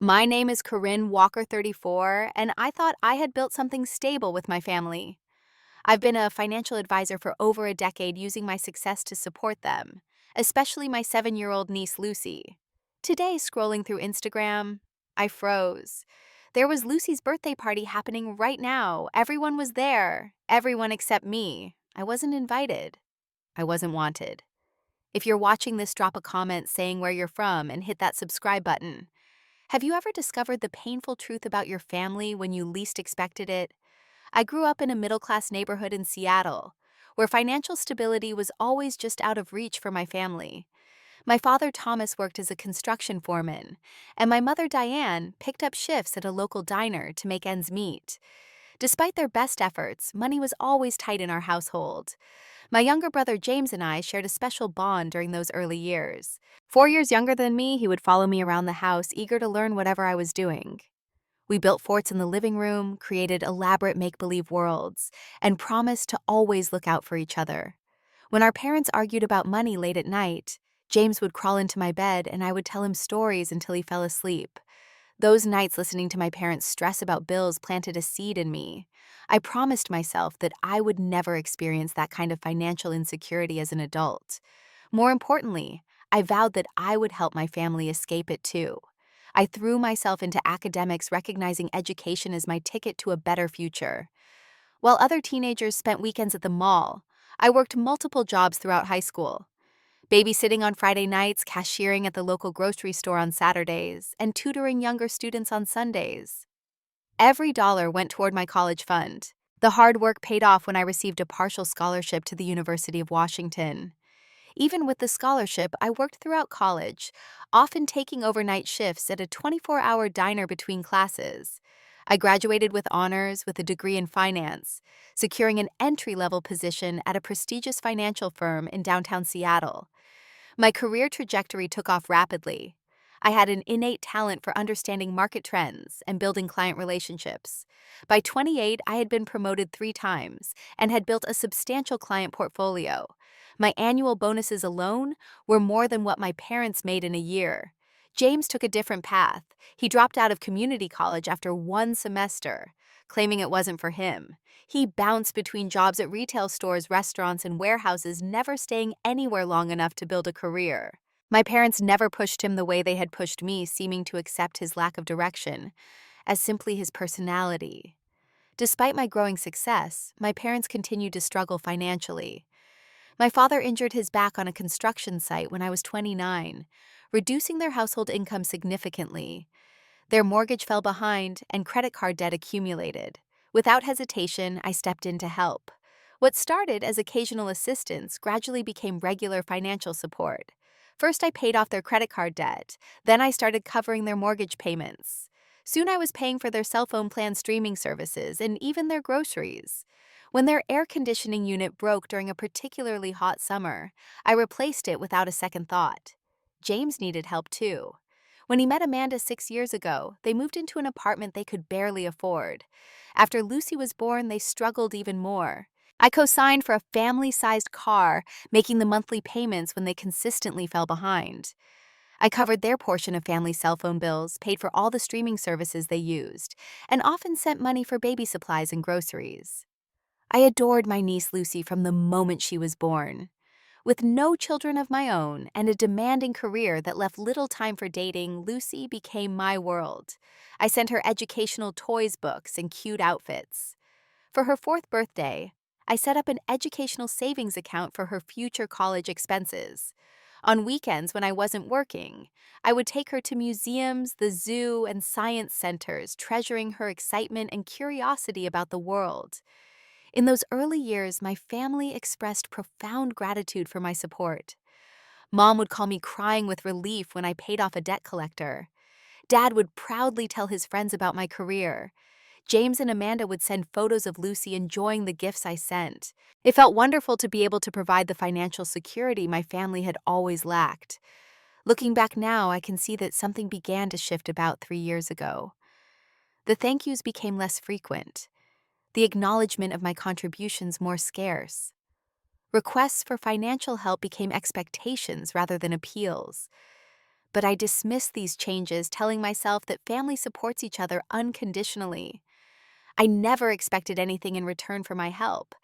My name is Corinne Walker 34, and I thought I had built something stable with my family. I've been a financial advisor for over a decade using my success to support them, especially my 7-year-old niece Lucy. Today, scrolling through Instagram, I froze. There was Lucy's birthday party happening right now. Everyone was there. Everyone except me. I wasn't invited. I wasn't wanted. If you're watching this, drop a comment saying where you're from and hit that subscribe button. Have you ever discovered the painful truth about your family when you least expected it? I grew up in a middle-class neighborhood in Seattle, where financial stability was always just out of reach for my family. My father Thomas worked as a construction foreman, and my mother Diane picked up shifts at a local diner to make ends meet. Despite their best efforts, money was always tight in our household. My younger brother James and I shared a special bond during those early years. 4 years younger than me, he would follow me around the house, eager to learn whatever I was doing. We built forts in the living room, created elaborate make-believe worlds, and promised to always look out for each other. When our parents argued about money late at night, James would crawl into my bed and I would tell him stories until he fell asleep. Those nights listening to my parents stress about bills planted a seed in me. I promised myself that I would never experience that kind of financial insecurity as an adult. More importantly, I vowed that I would help my family escape it too. I threw myself into academics, recognizing education as my ticket to a better future. While other teenagers spent weekends at the mall, I worked multiple jobs throughout high school. Babysitting on Friday nights, cashiering at the local grocery store on Saturdays, and tutoring younger students on Sundays. Every dollar went toward my college fund. The hard work paid off when I received a partial scholarship to the University of Washington. Even with the scholarship, I worked throughout college, often taking overnight shifts at a 24-hour diner between classes. I graduated with honors with a degree in finance, securing an entry-level position at a prestigious financial firm in downtown Seattle. My career trajectory took off rapidly. I had an innate talent for understanding market trends and building client relationships. By 28, I had been promoted 3 times and had built a substantial client portfolio. My annual bonuses alone were more than what my parents made in a year. James took a different path. He dropped out of community college after 1 semester, claiming it wasn't for him. He bounced between jobs at retail stores, restaurants, and warehouses, never staying anywhere long enough to build a career. My parents never pushed him the way they had pushed me, seeming to accept his lack of direction as simply his personality. Despite my growing success, my parents continued to struggle financially. My father injured his back on a construction site when I was 29, reducing their household income significantly. Their mortgage fell behind and credit card debt accumulated. Without hesitation, I stepped in to help. What started as occasional assistance gradually became regular financial support. First, I paid off their credit card debt. Then I started covering their mortgage payments. Soon I was paying for their cell phone plan streaming services and even their groceries. When their air conditioning unit broke during a particularly hot summer, I replaced it without a second thought. James needed help too. When he met Amanda 6 years ago, they moved into an apartment they could barely afford. After Lucy was born, they struggled even more. I co-signed for a family-sized car, making the monthly payments when they consistently fell behind. I covered their portion of family cell phone bills, paid for all the streaming services they used, and often sent money for baby supplies and groceries. I adored my niece Lucy from the moment she was born. With no children of my own and a demanding career that left little time for dating, Lucy became my world. I sent her educational toys, books, and cute outfits. For her 4th birthday, I set up an educational savings account for her future college expenses. On weekends when I wasn't working, I would take her to museums, the zoo, and science centers, treasuring her excitement and curiosity about the world. In those early years, my family expressed profound gratitude for my support. Mom would call me crying with relief when I paid off a debt collector. Dad would proudly tell his friends about my career. James and Amanda would send photos of Lucy enjoying the gifts I sent. It felt wonderful to be able to provide the financial security my family had always lacked. Looking back now, I can see that something began to shift about 3 years ago. The thank yous became less frequent. The acknowledgement of my contributions more scarce. Requests for financial help became expectations rather than appeals. But I dismissed these changes, telling myself that family supports each other unconditionally. I never expected anything in return for my help,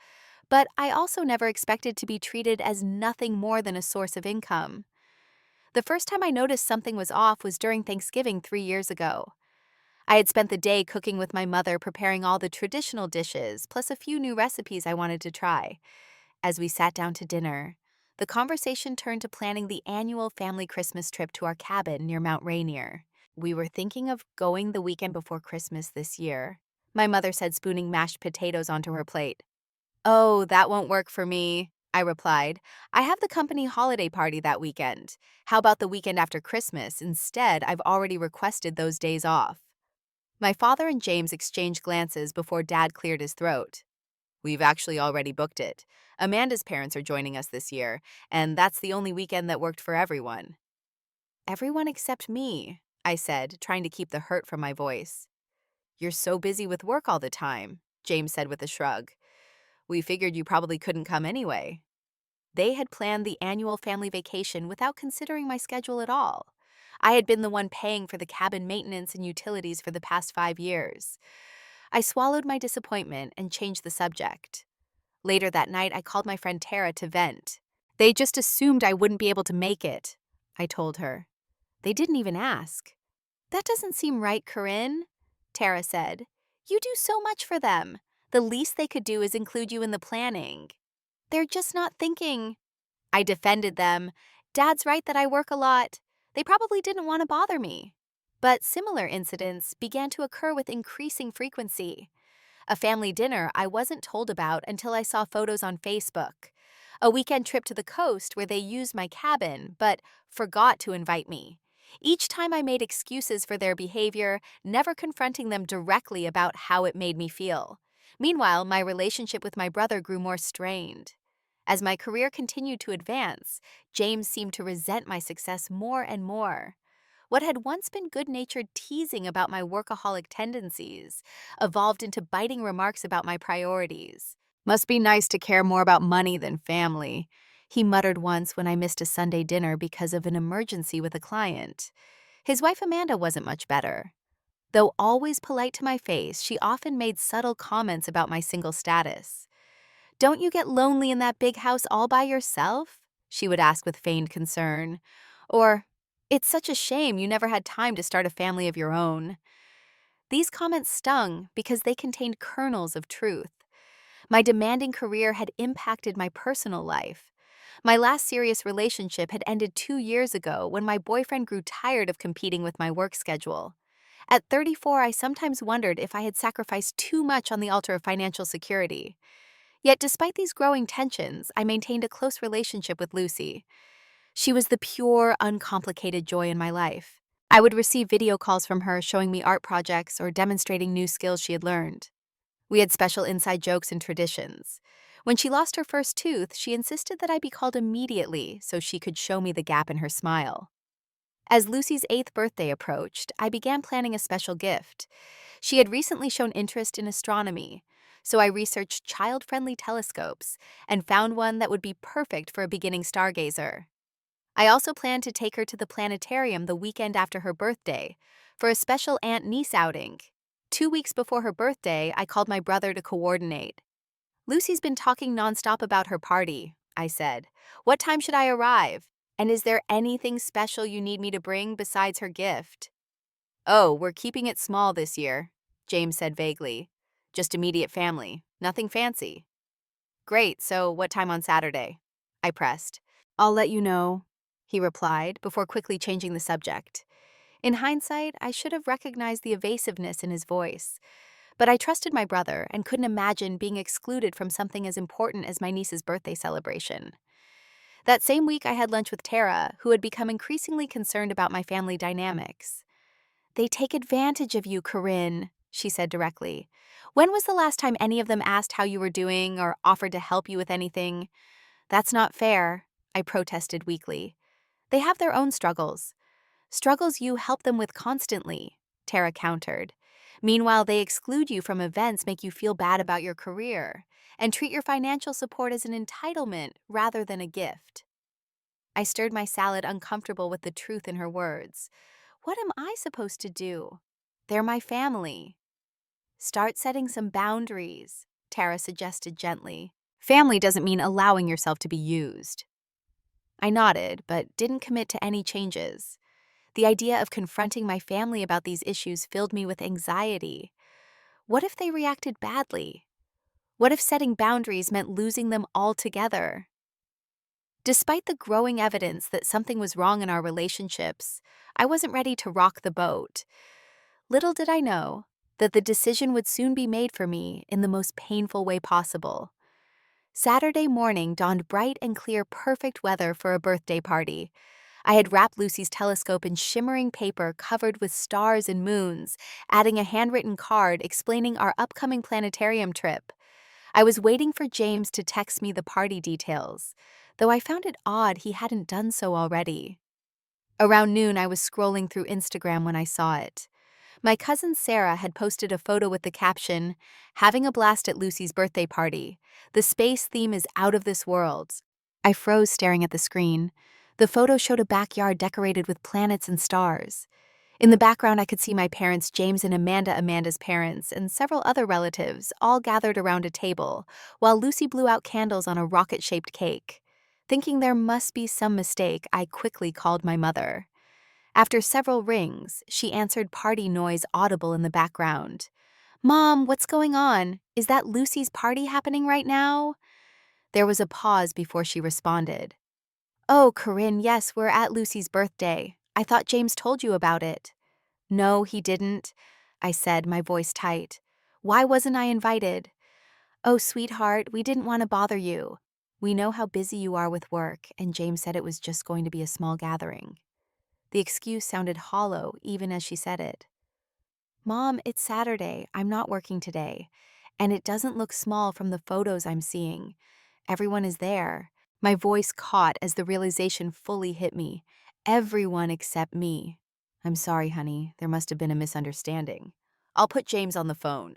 but I also never expected to be treated as nothing more than a source of income. The first time I noticed something was off was during Thanksgiving 3 years ago. I had spent the day cooking with my mother, preparing all the traditional dishes, plus a few new recipes I wanted to try. As we sat down to dinner, the conversation turned to planning the annual family Christmas trip to our cabin near Mount Rainier. We were thinking of going the weekend before Christmas this year, my mother said, spooning mashed potatoes onto her plate. Oh, that won't work for me, I replied. I have the company holiday party that weekend. How about the weekend after Christmas? Instead, I've already requested those days off. My father and James exchanged glances before Dad cleared his throat. We've actually already booked it. Amanda's parents are joining us this year, and that's the only weekend that worked for everyone. Everyone except me, I said, trying to keep the hurt from my voice. You're so busy with work all the time, James said with a shrug. We figured you probably couldn't come anyway. They had planned the annual family vacation without considering my schedule at all. I had been the one paying for the cabin maintenance and utilities for the past 5 years. I swallowed my disappointment and changed the subject. Later that night, I called my friend Tara to vent. They just assumed I wouldn't be able to make it, I told her. They didn't even ask. That doesn't seem right, Corinne, Tara said. You do so much for them. The least they could do is include you in the planning. They're just not thinking. I defended them. Dad's right that I work a lot. They probably didn't want to bother me. But similar incidents began to occur with increasing frequency. A family dinner I wasn't told about until I saw photos on Facebook. A weekend trip to the coast where they used my cabin but forgot to invite me. Each time I made excuses for their behavior, never confronting them directly about how it made me feel. Meanwhile, my relationship with my brother grew more strained. As my career continued to advance, James seemed to resent my success more and more. What had once been good-natured teasing about my workaholic tendencies evolved into biting remarks about my priorities. Must be nice to care more about money than family, he muttered once when I missed a Sunday dinner because of an emergency with a client. His wife Amanda wasn't much better. Though always polite to my face, she often made subtle comments about my single status. Don't you get lonely in that big house all by yourself? She would ask with feigned concern. Or, it's such a shame you never had time to start a family of your own. These comments stung because they contained kernels of truth. My demanding career had impacted my personal life. My last serious relationship had ended 2 years ago when my boyfriend grew tired of competing with my work schedule. At 34, I sometimes wondered if I had sacrificed too much on the altar of financial security. Yet despite these growing tensions, I maintained a close relationship with Lucy. She was the pure, uncomplicated joy in my life. I would receive video calls from her showing me art projects or demonstrating new skills she had learned. We had special inside jokes and traditions. When she lost her first tooth, she insisted that I be called immediately so she could show me the gap in her smile. As Lucy's 8th birthday approached, I began planning a special gift. She had recently shown interest in astronomy, so I researched child-friendly telescopes and found one that would be perfect for a beginning stargazer. I also planned to take her to the planetarium the weekend after her birthday for a special aunt-niece outing. 2 weeks before her birthday, I called my brother to coordinate. Lucy's been talking nonstop about her party, I said. What time should I arrive? And is there anything special you need me to bring besides her gift? Oh, we're keeping it small this year, James said vaguely. Just immediate family, nothing fancy. Great, so what time on Saturday? I pressed. I'll let you know, he replied before quickly changing the subject. In hindsight, I should have recognized the evasiveness in his voice. But I trusted my brother and couldn't imagine being excluded from something as important as my niece's birthday celebration. That same week, I had lunch with Tara, who had become increasingly concerned about my family dynamics. They take advantage of you, Corinne, she said directly. When was the last time any of them asked how you were doing or offered to help you with anything? That's not fair, I protested weakly. They have their own struggles. Struggles you help them with constantly, Tara countered. Meanwhile, they exclude you from events, make you feel bad about your career, and treat your financial support as an entitlement rather than a gift. I stirred my salad, uncomfortable with the truth in her words. What am I supposed to do? They're my family. Start setting some boundaries, Tara suggested gently. Family doesn't mean allowing yourself to be used. I nodded, but didn't commit to any changes. The idea of confronting my family about these issues filled me with anxiety. What if they reacted badly? What if setting boundaries meant losing them altogether? Despite the growing evidence that something was wrong in our relationships, I wasn't ready to rock the boat. Little did I know that the decision would soon be made for me in the most painful way possible. Saturday morning dawned bright and clear, perfect weather for a birthday party. I had wrapped Lucy's telescope in shimmering paper covered with stars and moons, adding a handwritten card explaining our upcoming planetarium trip. I was waiting for James to text me the party details, though I found it odd he hadn't done so already. Around noon, I was scrolling through Instagram when I saw it. My cousin Sarah had posted a photo with the caption, "Having a blast at Lucy's birthday party. The space theme is out of this world." I froze staring at the screen. The photo showed a backyard decorated with planets and stars. In the background, I could see my parents, James and Amanda's parents, and several other relatives, all gathered around a table, while Lucy blew out candles on a rocket-shaped cake. Thinking there must be some mistake, I quickly called my mother. After several rings, she answered, party noise audible in the background. "Mom, what's going on? Is that Lucy's party happening right now?" There was a pause before she responded. "Oh, Corinne, yes, we're at Lucy's birthday. I thought James told you about it." "No, he didn't," I said, my voice tight. "Why wasn't I invited?" "Oh, sweetheart, we didn't want to bother you. We know how busy you are with work, and James said it was just going to be a small gathering." The excuse sounded hollow even as she said it. "Mom, it's Saturday. I'm not working today. And it doesn't look small from the photos I'm seeing. Everyone is there." My voice caught as the realization fully hit me. Everyone except me. "I'm sorry, honey. There must have been a misunderstanding. I'll put James on the phone."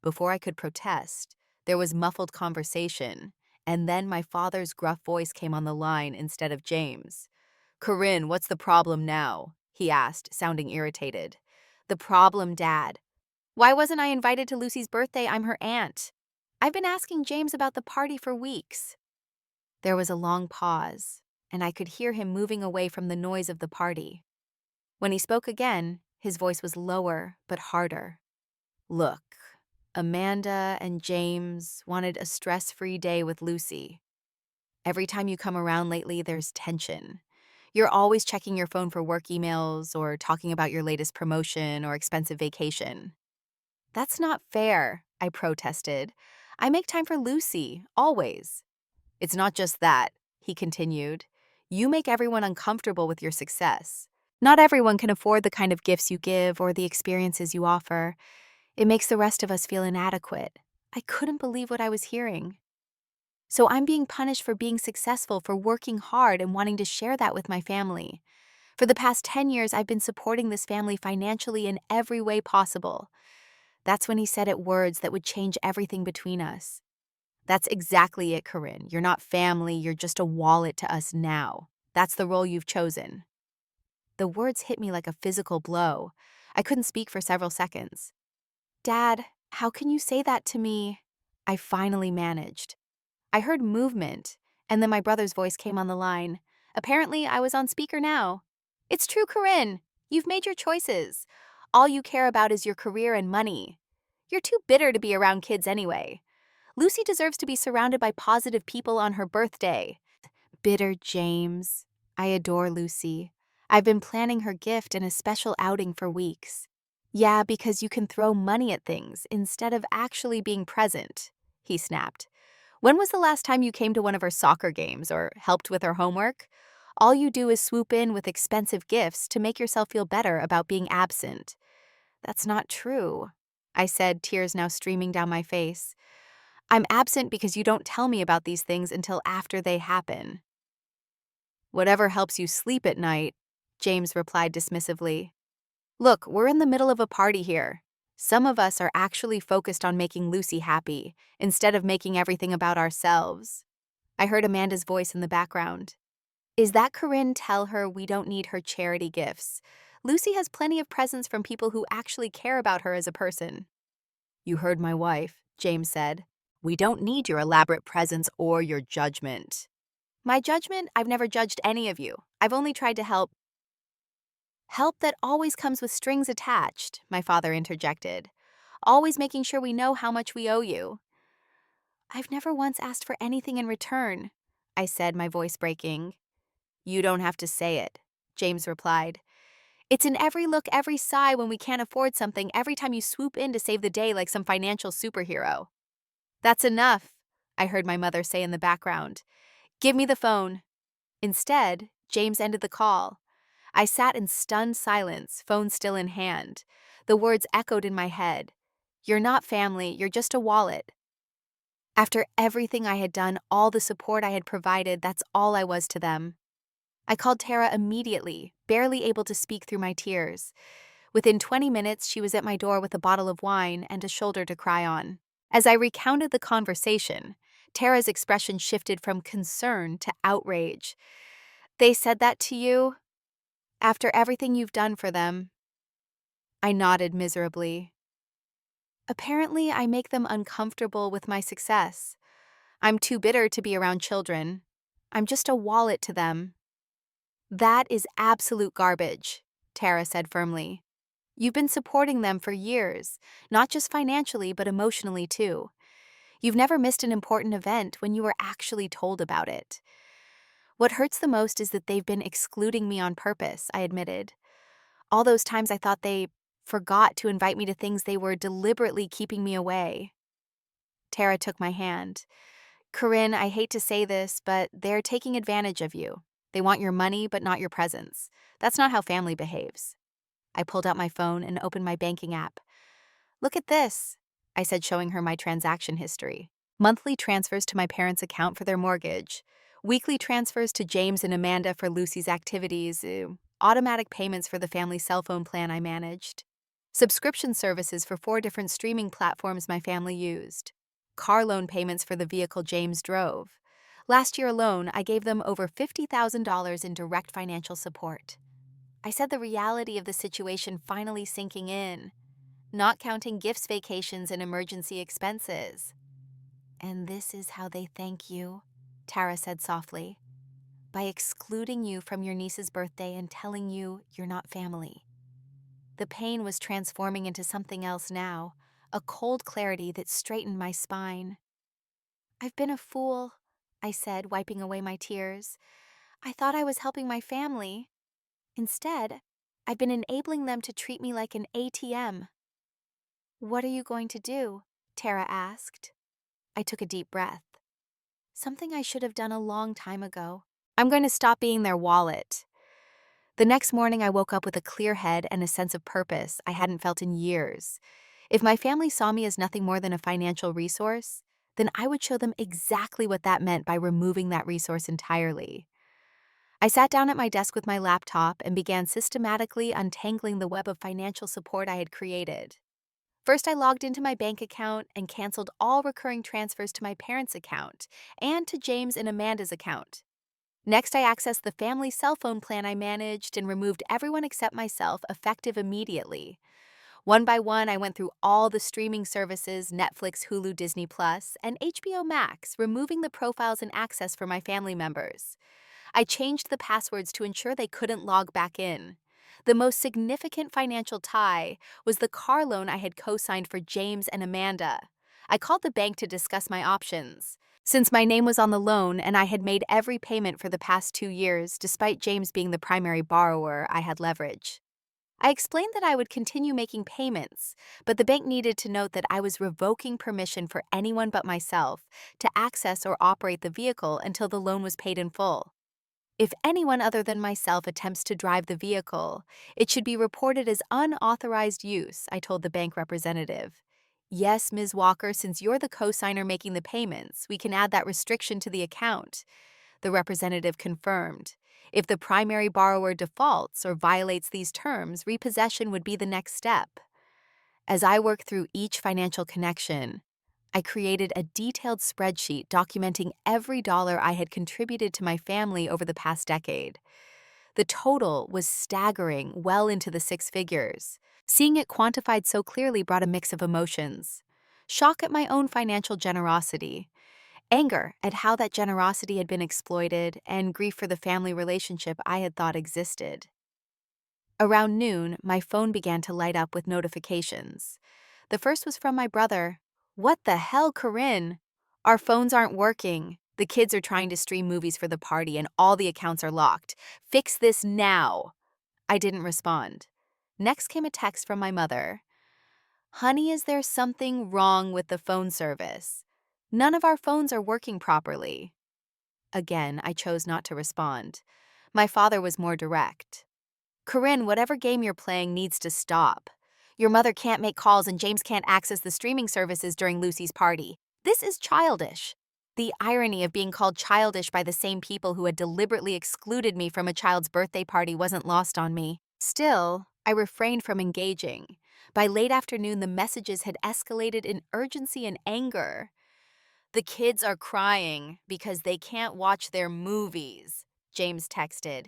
Before I could protest, there was muffled conversation, and then my father's gruff voice came on the line instead of James. "Corinne, what's the problem now?" he asked, sounding irritated. "The problem, Dad. Why wasn't I invited to Lucy's birthday? I'm her aunt. I've been asking James about the party for weeks." There was a long pause, and I could hear him moving away from the noise of the party. When he spoke again, his voice was lower but harder. "Look, Amanda and James wanted a stress-free day with Lucy. Every time you come around lately, there's tension. You're always checking your phone for work emails or talking about your latest promotion or expensive vacation." "That's not fair," I protested. "I make time for Lucy, always." "It's not just that," he continued. "You make everyone uncomfortable with your success. Not everyone can afford the kind of gifts you give or the experiences you offer. It makes the rest of us feel inadequate." I couldn't believe what I was hearing. So I'm being punished for being successful, for working hard and wanting to share that with my family. For the past 10 years, I've been supporting this family financially in every way possible. That's when he said it, words that would change everything between us. "That's exactly it, Corinne. You're not family, you're just a wallet to us now. That's the role you've chosen." The words hit me like a physical blow. I couldn't speak for several seconds. "Dad, how can you say that to me?" I finally managed. I heard movement, and then my brother's voice came on the line. Apparently, I was on speaker now. "It's true, Corinne. You've made your choices. All you care about is your career and money. You're too bitter to be around kids anyway. Lucy deserves to be surrounded by positive people on her birthday." Bitter, James. I adore Lucy. I've been planning her gift and a special outing for weeks. "Yeah, because you can throw money at things instead of actually being present," he snapped. "When was the last time you came to one of her soccer games or helped with her homework? All you do is swoop in with expensive gifts to make yourself feel better about being absent." "That's not true," I said, tears now streaming down my face. "I'm absent because you don't tell me about these things until after they happen." "Whatever helps you sleep at night," James replied dismissively. "Look, we're in the middle of a party here. Some of us are actually focused on making Lucy happy, instead of making everything about ourselves." I heard Amanda's voice in the background. Is that Corinne? Tell her we don't need her charity gifts. Lucy has plenty of presents from people who actually care about her as a person. You heard my wife, James said. We don't need your elaborate presents or your judgment. My judgment? I've never judged any of you. I've only tried to help. Help that always comes with strings attached, my father interjected. Always making sure we know how much we owe you. I've never once asked for anything in return, I said, my voice breaking. You don't have to say it, James replied. It's in every look, every sigh when we can't afford something, every time you swoop in to save the day like some financial superhero. That's enough, I heard my mother say in the background. Give me the phone. Instead, James ended the call. I sat in stunned silence, phone still in hand. The words echoed in my head. You're not family, you're just a wallet. After everything I had done, all the support I had provided, that's all I was to them. I called Tara immediately, barely able to speak through my tears. Within 20 minutes, she was at my door with a bottle of wine and a shoulder to cry on. As I recounted the conversation, Tara's expression shifted from concern to outrage. They said that to you? After everything you've done for them? I nodded miserably. Apparently, I make them uncomfortable with my success. I'm too bitter to be around children. I'm just a wallet to them. That is absolute garbage, Tara said firmly. You've been supporting them for years, not just financially but emotionally too. You've never missed an important event when you were actually told about it. What hurts the most is that they've been excluding me on purpose, I admitted. All those times I thought they forgot to invite me to things, they were deliberately keeping me away. Tara took my hand. Corinne, I hate to say this, but they're taking advantage of you. They want your money, but not your presence. That's not how family behaves. I pulled out my phone and opened my banking app. Look at this, I said, showing her my transaction history. Monthly transfers to my parents' account for their mortgage. Weekly transfers to James and Amanda for Lucy's activities. Automatic payments for the family cell phone plan I managed. Subscription services for 4 different streaming platforms my family used. Car loan payments for the vehicle James drove. Last year alone, I gave them over $50,000 in direct financial support. I said, the reality of the situation finally sinking in, not counting gifts, vacations, and emergency expenses. And this is how they thank you, Tara said softly, by excluding you from your niece's birthday and telling you you're not family. The pain was transforming into something else now, a cold clarity that straightened my spine. I've been a fool, I said, wiping away my tears. I thought I was helping my family. Instead, I've been enabling them to treat me like an ATM. What are you going to do? Tara asked. I took a deep breath. Something I should have done a long time ago. I'm going to stop being their wallet. The next morning, I woke up with a clear head and a sense of purpose I hadn't felt in years. If my family saw me as nothing more than a financial resource, then I would show them exactly what that meant by removing that resource entirely. I sat down at my desk with my laptop and began systematically untangling the web of financial support I had created. First, I logged into my bank account and canceled all recurring transfers to my parents' account and to James and Amanda's account. Next, I accessed the family cell phone plan I managed and removed everyone except myself, effective immediately. One by one, I went through all the streaming services, Netflix, Hulu, Disney+, and HBO Max, removing the profiles and access for my family members. I changed the passwords to ensure they couldn't log back in. The most significant financial tie was the car loan I had co-signed for James and Amanda. I called the bank to discuss my options. Since my name was on the loan and I had made every payment for the past 2 years, despite James being the primary borrower, I had leverage. I explained that I would continue making payments, but the bank needed to note that I was revoking permission for anyone but myself to access or operate the vehicle until the loan was paid in full. If anyone other than myself attempts to drive the vehicle, it should be reported as unauthorized use, I told the bank representative. Yes, Ms. Walker, since you're the co-signer making the payments, we can add that restriction to the account, the representative confirmed. If the primary borrower defaults or violates these terms, repossession would be the next step. As I worked through each financial connection, I created a detailed spreadsheet documenting every dollar I had contributed to my family over the past decade. The total was staggering, well into the six figures. Seeing it quantified so clearly brought a mix of emotions. Shock at my own financial generosity, anger at how that generosity had been exploited, and grief for the family relationship I had thought existed. Around noon, my phone began to light up with notifications. The first was from my brother. "What the hell, Corinne? Our phones aren't working. The kids are trying to stream movies for the party and all the accounts are locked. Fix this now." I didn't respond. Next came a text from my mother. "Honey, is there something wrong with the phone service? None of our phones are working properly." Again, I chose not to respond. My father was more direct. "Corinne, whatever game you're playing needs to stop. Your mother can't make calls and James can't access the streaming services during Lucy's party. This is childish." The irony of being called childish by the same people who had deliberately excluded me from a child's birthday party wasn't lost on me. Still, I refrained from engaging. By late afternoon, the messages had escalated in urgency and anger. "The kids are crying because they can't watch their movies," James texted.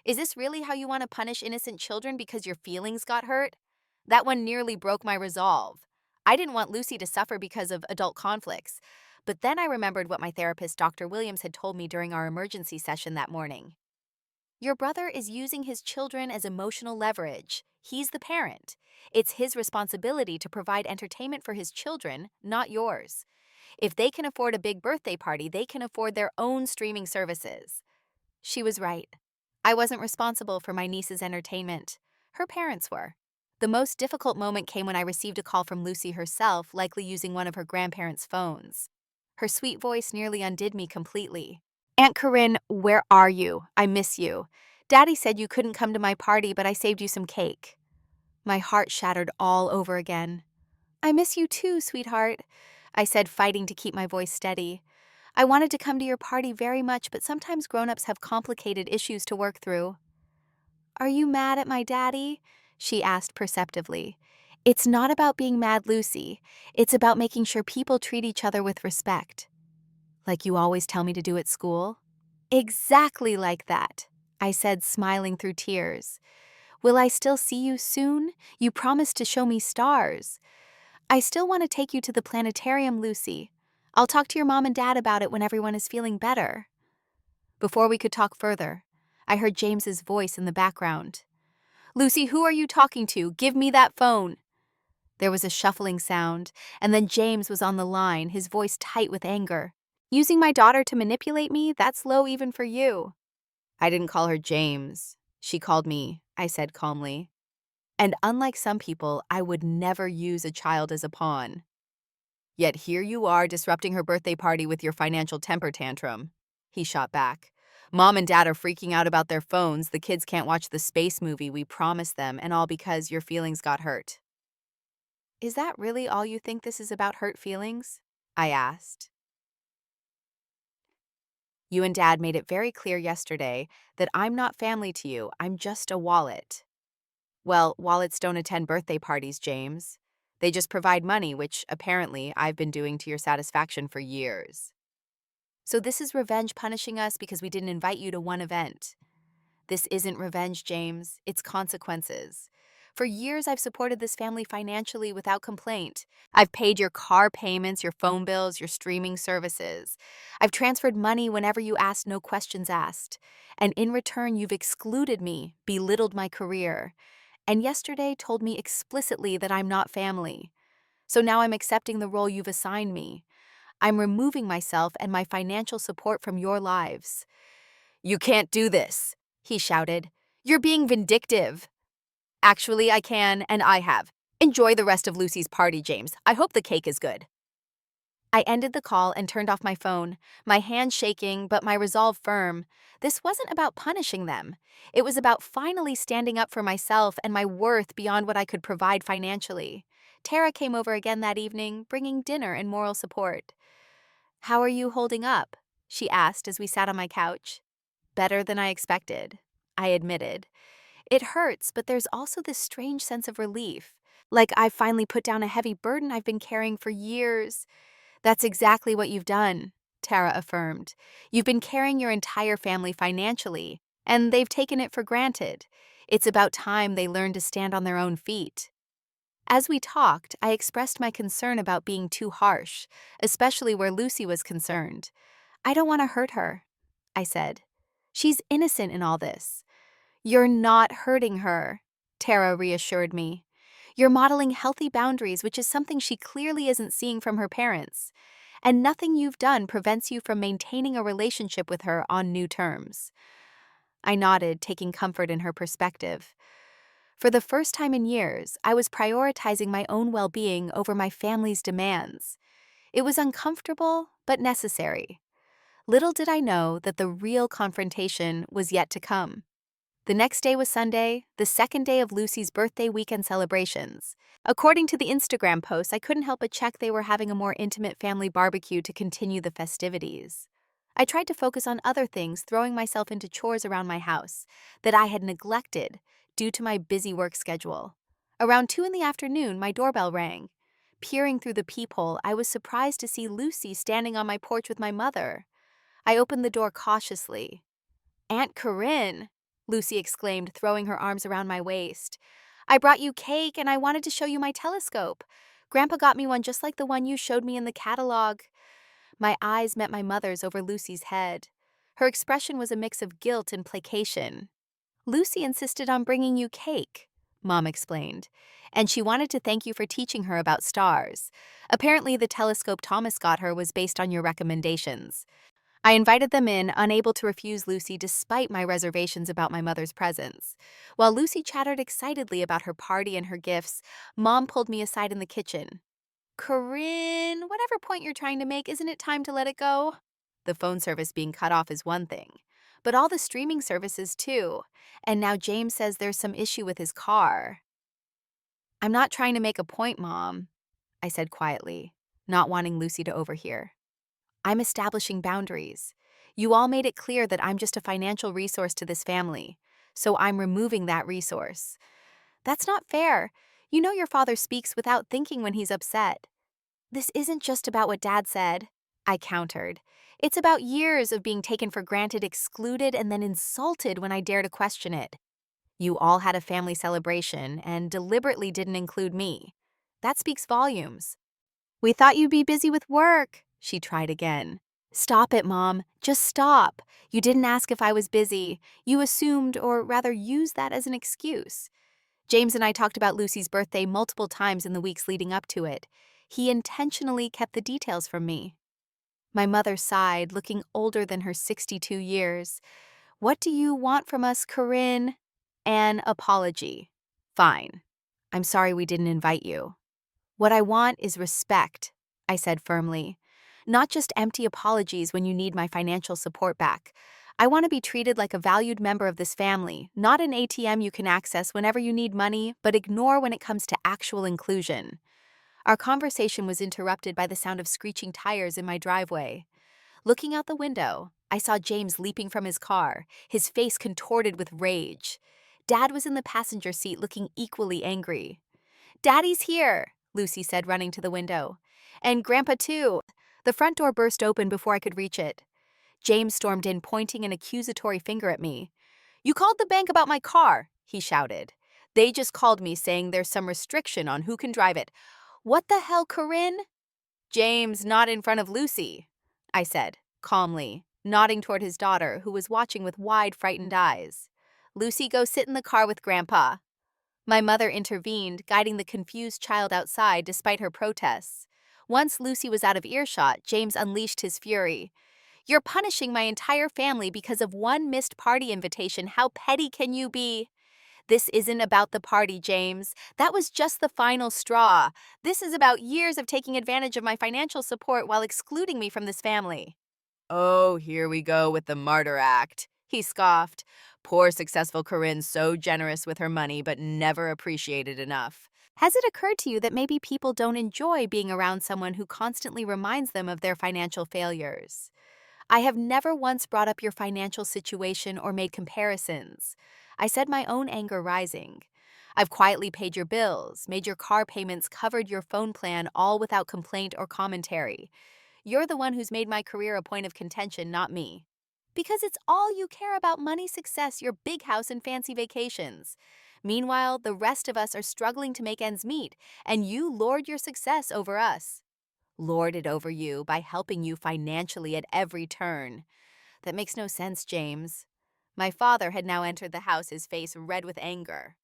"Is this really how you want to punish innocent children because your feelings got hurt?" That one nearly broke my resolve. I didn't want Lucy to suffer because of adult conflicts. But then I remembered what my therapist, Dr. Williams, had told me during our emergency session that morning. "Your brother is using his children as emotional leverage. He's the parent. It's his responsibility to provide entertainment for his children, not yours. If they can afford a big birthday party, they can afford their own streaming services." She was right. I wasn't responsible for my niece's entertainment. Her parents were. The most difficult moment came when I received a call from Lucy herself, likely using one of her grandparents' phones. Her sweet voice nearly undid me completely. "Aunt Corinne, where are you? I miss you. Daddy said you couldn't come to my party, but I saved you some cake." My heart shattered all over again. "I miss you too, sweetheart," I said, fighting to keep my voice steady. "I wanted to come to your party very much, but sometimes grown-ups have complicated issues to work through." "Are you mad at my daddy?" she asked perceptively. "It's not about being mad, Lucy. It's about making sure people treat each other with respect." "Like you always tell me to do at school?" "Exactly like that," I said, smiling through tears. "Will I still see you soon? You promised to show me stars." "I still want to take you to the planetarium, Lucy. I'll talk to your mom and dad about it when everyone is feeling better." Before we could talk further, I heard James's voice in the background. "Lucy, who are you talking to? Give me that phone." There was a shuffling sound, and then James was on the line, his voice tight with anger. "Using my daughter to manipulate me? That's low even for you." "I didn't call her James. She called me," I said calmly. "And unlike some people, I would never use a child as a pawn. Yet here you are disrupting her birthday party with your financial temper tantrum," he shot back. "Mom and Dad are freaking out about their phones, the kids can't watch the space movie we promised them, and all because your feelings got hurt." "Is that really all you think this is about, hurt feelings?" I asked. "You and Dad made it very clear yesterday that I'm not family to you, I'm just a wallet." "Well, wallets don't attend birthday parties, James. They just provide money, which apparently I've been doing to your satisfaction for years." "So this is revenge punishing us because we didn't invite you to one event." "This isn't revenge, James. It's consequences. For years, I've supported this family financially without complaint. I've paid your car payments, your phone bills, your streaming services. I've transferred money whenever you asked, no questions asked. And in return, you've excluded me, belittled my career, and yesterday told me explicitly that I'm not family. So now I'm accepting the role you've assigned me. I'm removing myself and my financial support from your lives." "You can't do this," he shouted. "You're being vindictive." "Actually, I can, and I have. Enjoy the rest of Lucy's party, James. I hope the cake is good." I ended the call and turned off my phone, my hand shaking but my resolve firm. This wasn't about punishing them. It was about finally standing up for myself and my worth beyond what I could provide financially. Tara came over again that evening, bringing dinner and moral support. "How are you holding up?" she asked as we sat on my couch. "Better than I expected," I admitted. "It hurts, but there's also this strange sense of relief. Like I've finally put down a heavy burden I've been carrying for years. That's exactly what you've done, Tara affirmed. You've been carrying your entire family financially, and they've taken it for granted. It's about time they learn to stand on their own feet. As we talked, I expressed my concern about being too harsh, especially where Lucy was concerned. I don't want to hurt her, I said. She's innocent in all this. You're not hurting her, Tara reassured me. You're modeling healthy boundaries, which is something she clearly isn't seeing from her parents. And nothing you've done prevents you from maintaining a relationship with her on new terms. I nodded, taking comfort in her perspective. For the first time in years, I was prioritizing my own well-being over my family's demands. It was uncomfortable, but necessary. Little did I know that the real confrontation was yet to come. The next day was Sunday, the second day of Lucy's birthday weekend celebrations. According to the Instagram posts, I couldn't help but check they were having a more intimate family barbecue to continue the festivities. I tried to focus on other things, throwing myself into chores around my house that I had neglected due to my busy work schedule. Around 2 in the afternoon, my doorbell rang. Peering through the peephole, I was surprised to see Lucy standing on my porch with my mother. I opened the door cautiously. "Aunt Corinne," Lucy exclaimed, throwing her arms around my waist. "I brought you cake and I wanted to show you my telescope. Grandpa got me one just like the one you showed me in the catalog." My eyes met my mother's over Lucy's head. Her expression was a mix of guilt and placation. "Lucy insisted on bringing you cake," Mom explained, "and she wanted to thank you for teaching her about stars. Apparently, the telescope Thomas got her was based on your recommendations." I invited them in, unable to refuse Lucy despite my reservations about my mother's presence. While Lucy chattered excitedly about her party and her gifts, Mom pulled me aside in the kitchen. "Corinne, whatever point you're trying to make, isn't it time to let it go?" The phone service being cut off is one thing, but all the streaming services too. And now James says there's some issue with his car. "I'm not trying to make a point, Mom," I said quietly, not wanting Lucy to overhear. "I'm establishing boundaries. You all made it clear that I'm just a financial resource to this family, so I'm removing that resource." "That's not fair. You know your father speaks without thinking when he's upset." "This isn't just about what Dad said," I countered. "It's about years of being taken for granted, excluded, and then insulted when I dare to question it. You all had a family celebration and deliberately didn't include me. That speaks volumes." "We thought you'd be busy with work," she tried again. "Stop it, Mom. Just stop. You didn't ask if I was busy. You assumed, or rather used that as an excuse." James and I talked about Lucy's birthday multiple times in the weeks leading up to it. He intentionally kept the details from me. My mother sighed, looking older than her 62 years. "What do you want from us, Corinne?" "An apology." "Fine. I'm sorry we didn't invite you." "What I want is respect," I said firmly. "Not just empty apologies when you need my financial support back. I want to be treated like a valued member of this family, not an ATM you can access whenever you need money, but ignore when it comes to actual inclusion." Our conversation was interrupted by the sound of screeching tires in my driveway. Looking out the window, I saw James leaping from his car, his face contorted with rage. Dad was in the passenger seat looking equally angry. "Daddy's here," Lucy said, running to the window. "And Grandpa, too." The front door burst open before I could reach it. James stormed in, pointing an accusatory finger at me. "You called the bank about my car," he shouted. "They just called me saying there's some restriction on who can drive it." "What the hell, Corinne?" "James, not in front of Lucy," I said, calmly, nodding toward his daughter, who was watching with wide, frightened eyes. "Lucy, go sit in the car with Grandpa." My mother intervened, guiding the confused child outside despite her protests. Once Lucy was out of earshot, James unleashed his fury. "You're punishing my entire family because of one missed party invitation. How petty can you be?" "This isn't about the party, James. That was just the final straw. This is about years of taking advantage of my financial support while excluding me from this family." "Oh, here we go with the martyr act," he scoffed. "Poor successful Corinne, so generous with her money but never appreciated enough." Has it occurred to you that maybe people don't enjoy being around someone who constantly reminds them of their financial failures? I have never once brought up your financial situation or made comparisons. I said, my own anger rising. I've quietly paid your bills, made your car payments, covered your phone plan, all without complaint or commentary. You're the one who's made my career a point of contention, not me. Because it's all you care about: money, success, your big house, and fancy vacations. Meanwhile, the rest of us are struggling to make ends meet, and you lord your success over us. Lord it over you by helping you financially at every turn. That makes no sense, James. My father had now entered the house, his face red with anger.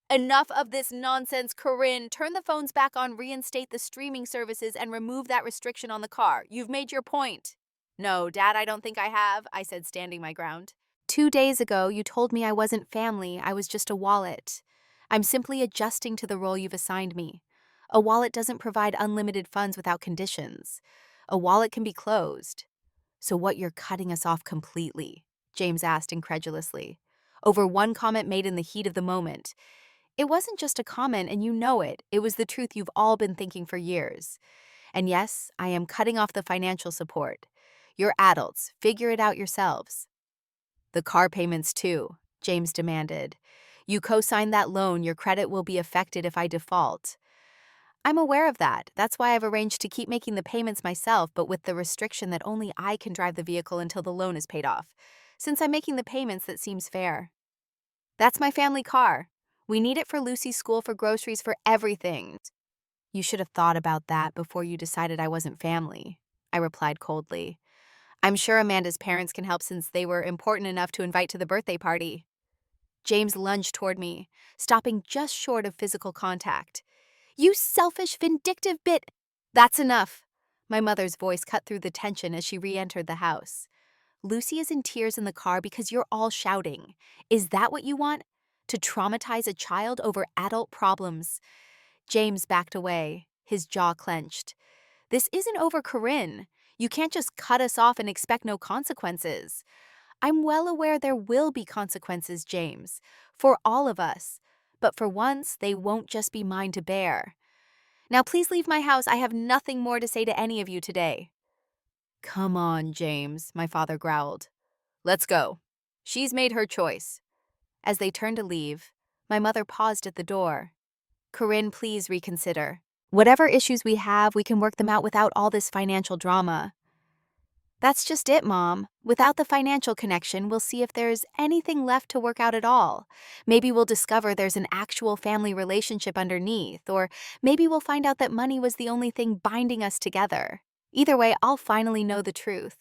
Enough of this nonsense, Corinne. Turn the phones back on, reinstate the streaming services, and remove that restriction on the car. You've made your point. No, Dad, I don't think I have, I said, standing my ground. 2 days ago, you told me I wasn't family, I was just a wallet. I'm simply adjusting to the role you've assigned me. A wallet doesn't provide unlimited funds without conditions. A wallet can be closed. So what, you're cutting us off completely? James asked incredulously. Over one comment made in the heat of the moment. It wasn't just a comment, and you know it. It was the truth you've all been thinking for years. And yes, I am cutting off the financial support. You're adults. Figure it out yourselves. The car payments too, James demanded. You co-signed that loan. Your credit will be affected if I default. I'm aware of that. That's why I've arranged to keep making the payments myself, but with the restriction that only I can drive the vehicle until the loan is paid off. Since I'm making the payments, that seems fair. That's my family car. We need it for Lucy's school, for groceries, for everything. You should have thought about that before you decided I wasn't family, I replied coldly. I'm sure Amanda's parents can help since they were important enough to invite to the birthday party. James lunged toward me, stopping just short of physical contact. You selfish, vindictive bit! That's enough. My mother's voice cut through the tension as she re-entered the house. Lucy is in tears in the car because you're all shouting. Is that what you want? To traumatize a child over adult problems? James backed away, his jaw clenched. This isn't over, Corinne. You can't just cut us off and expect no consequences. I'm well aware there will be consequences, James, for all of us. But for once, they won't just be mine to bear. Now please leave my house. I have nothing more to say to any of you today. Come on, James, my father growled. Let's go. She's made her choice. As they turned to leave, my mother paused at the door. Corinne, please reconsider. Whatever issues we have, we can work them out without all this financial drama. That's just it, Mom. Without the financial connection, we'll see if there's anything left to work out at all. Maybe we'll discover there's an actual family relationship underneath, or maybe we'll find out that money was the only thing binding us together. Either way, I'll finally know the truth.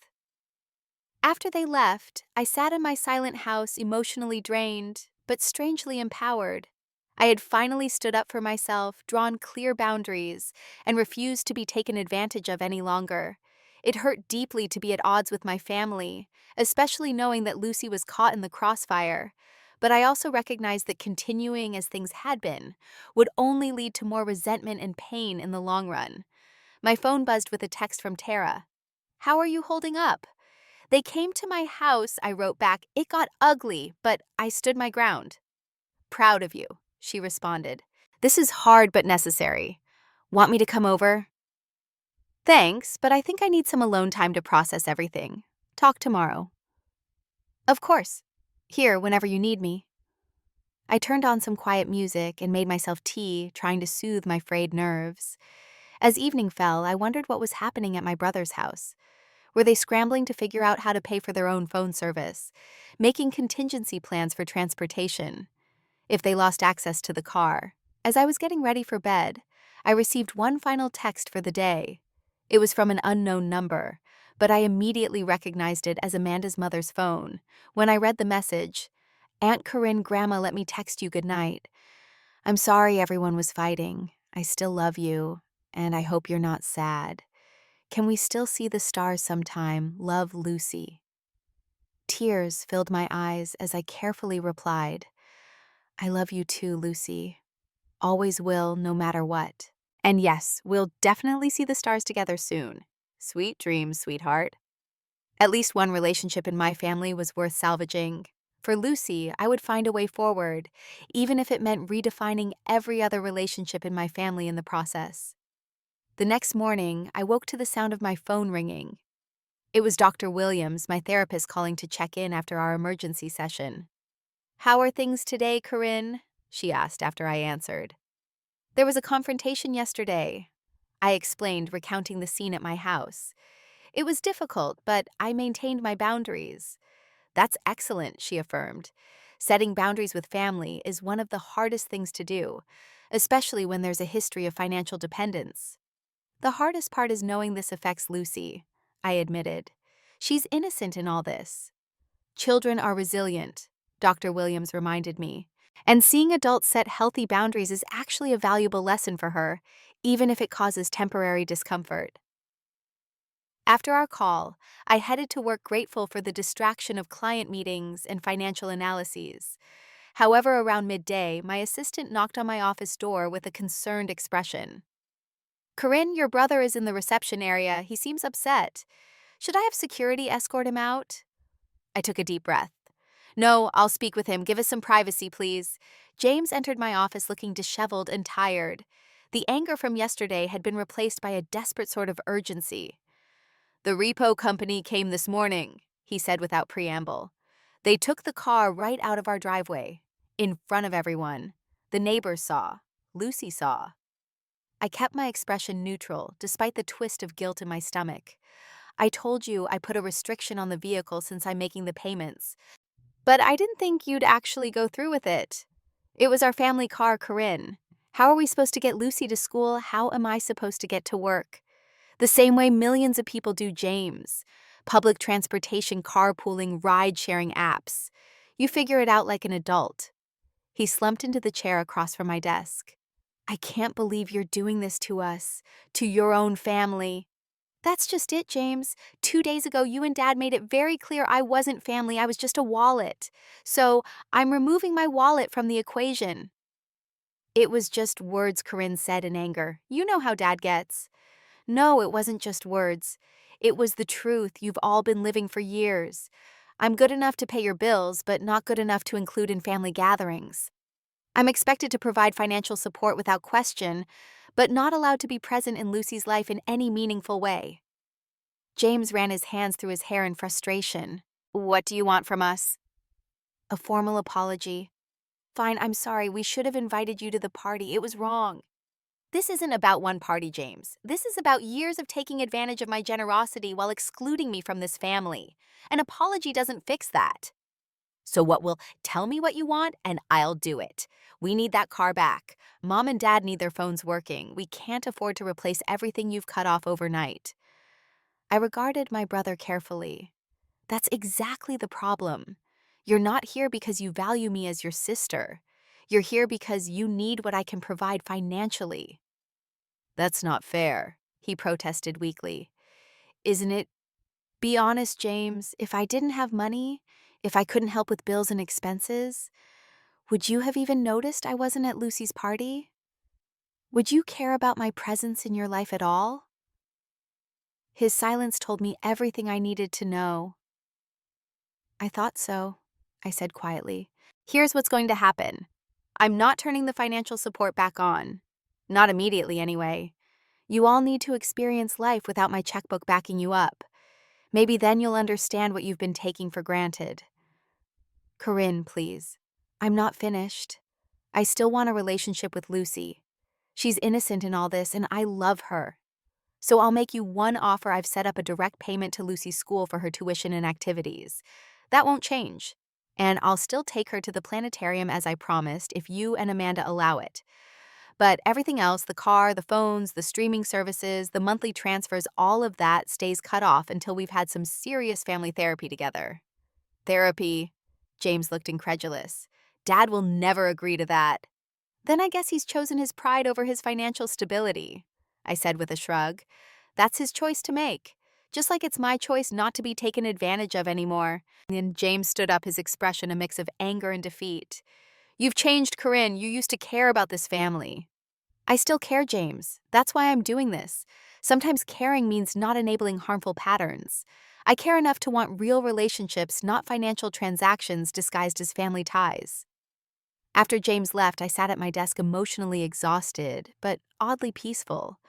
After they left, I sat in my silent house, emotionally drained, but strangely empowered. I had finally stood up for myself, drawn clear boundaries, and refused to be taken advantage of any longer. It hurt deeply to be at odds with my family, especially knowing that Lucy was caught in the crossfire. But I also recognized that continuing as things had been would only lead to more resentment and pain in the long run. My phone buzzed with a text from Tara. How are you holding up? They came to my house, I wrote back. It got ugly, but I stood my ground. Proud of you, she responded. This is hard but necessary. Want me to come over? Thanks, but I think I need some alone time to process everything. Talk tomorrow. Of course. Here, whenever you need me. I turned on some quiet music and made myself tea, trying to soothe my frayed nerves. As evening fell, I wondered what was happening at my brother's house. Were they scrambling to figure out how to pay for their own phone service, making contingency plans for transportation? If they lost access to the car? As I was getting ready for bed, I received one final text for the day. It was from an unknown number, but I immediately recognized it as Amanda's mother's phone. When I read the message, Aunt Corinne, Grandma let me text you goodnight. I'm sorry everyone was fighting. I still love you, and I hope you're not sad. Can we still see the stars sometime? Love, Lucy. Tears filled my eyes as I carefully replied, I love you too, Lucy. Always will, no matter what. And yes, we'll definitely see the stars together soon. Sweet dreams, sweetheart. At least one relationship in my family was worth salvaging. For Lucy, I would find a way forward, even if it meant redefining every other relationship in my family in the process. The next morning, I woke to the sound of my phone ringing. It was Dr. Williams, my therapist, calling to check in after our emergency session. How are things today, Corinne? she asked after I answered. There was a confrontation yesterday, I explained, recounting the scene at my house. It was difficult, but I maintained my boundaries. That's excellent, she affirmed. Setting boundaries with family is one of the hardest things to do, especially when there's a history of financial dependence. The hardest part is knowing this affects Lucy, I admitted. She's innocent in all this. Children are resilient, Dr. Williams reminded me. And seeing adults set healthy boundaries is actually a valuable lesson for her, even if it causes temporary discomfort. After our call, I headed to work grateful for the distraction of client meetings and financial analyses. However, around midday, my assistant knocked on my office door with a concerned expression. Corinne, your brother is in the reception area. He seems upset. Should I have security escort him out? I took a deep breath. No, I'll speak with him. Give us some privacy, please. James entered my office looking disheveled and tired. The anger from yesterday had been replaced by a desperate sort of urgency. The repo company came this morning, he said without preamble. They took the car right out of our driveway, in front of everyone. The neighbors saw. Lucy saw. I kept my expression neutral, despite the twist of guilt in my stomach. I told you I put a restriction on the vehicle since I'm making the payments. But I didn't think you'd actually go through with it. It was our family car, Corinne. How are we supposed to get Lucy to school? How am I supposed to get to work? The same way millions of people do James. Public transportation, carpooling, ride-sharing apps. You figure it out like an adult. He slumped into the chair across from my desk. I can't believe you're doing this to us, to your own family. That's just it, James. 2 days ago, you and Dad made it very clear I wasn't family, I was just a wallet. So, I'm removing my wallet from the equation. It was just words, Corinne said in anger. You know how Dad gets. No, it wasn't just words. It was the truth you've all been living for years. I'm good enough to pay your bills, but not good enough to include in family gatherings. I'm expected to provide financial support without question, but not allowed to be present in Lucy's life in any meaningful way. James ran his hands through his hair in frustration. What do you want from us? A formal apology. Fine, I'm sorry, we should have invited you to the party. It was wrong. This isn't about one party, James. This is about years of taking advantage of my generosity while excluding me from this family. An apology doesn't fix that. So tell me what you want and I'll do it. We need that car back. Mom and Dad need their phones working. We can't afford to replace everything you've cut off overnight. I regarded my brother carefully. That's exactly the problem. You're not here because you value me as your sister. You're here because you need what I can provide financially. That's not fair, he protested weakly. Isn't it? Be honest, James. If I didn't have money, if I couldn't help with bills and expenses, would you have even noticed I wasn't at Lucy's party? Would you care about my presence in your life at all? His silence told me everything I needed to know. I thought so, I said quietly. Here's what's going to happen. I'm not turning the financial support back on. Not immediately, anyway. You all need to experience life without my checkbook backing you up. Maybe then you'll understand what you've been taking for granted. Corinne, please. I'm not finished. I still want a relationship with Lucy. She's innocent in all this, and I love her. So I'll make you one offer. I've set up a direct payment to Lucy's school for her tuition and activities. That won't change. And I'll still take her to the planetarium as I promised if you and Amanda allow it. But everything else, the car, the phones, the streaming services, the monthly transfers, all of that stays cut off until we've had some serious family therapy together. Therapy? James looked incredulous. Dad will never agree to that. Then I guess he's chosen his pride over his financial stability, I said with a shrug. That's his choice to make. Just like it's my choice not to be taken advantage of anymore. And James stood up, his expression a mix of anger and defeat. You've changed, Corinne. You used to care about this family. I still care, James. That's why I'm doing this. Sometimes caring means not enabling harmful patterns. I care enough to want real relationships, not financial transactions disguised as family ties. After James left, I sat at my desk emotionally exhausted, but oddly peaceful.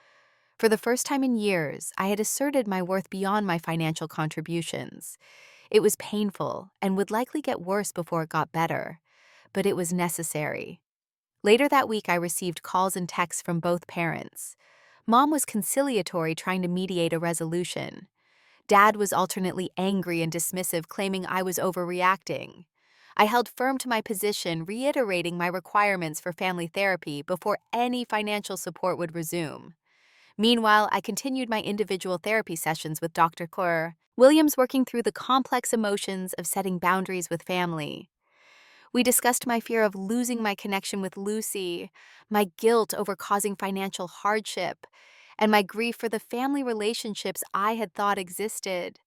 For the first time in years, I had asserted my worth beyond my financial contributions. It was painful and would likely get worse before it got better, but it was necessary. Later that week, I received calls and texts from both parents. Mom was conciliatory, trying to mediate a resolution. Dad was alternately angry and dismissive, claiming I was overreacting. I held firm to my position, reiterating my requirements for family therapy before any financial support would resume. Meanwhile, I continued my individual therapy sessions with Dr. Williams, working through the complex emotions of setting boundaries with family. We discussed my fear of losing my connection with Lucy, my guilt over causing financial hardship, and my grief for the family relationships I had thought existed.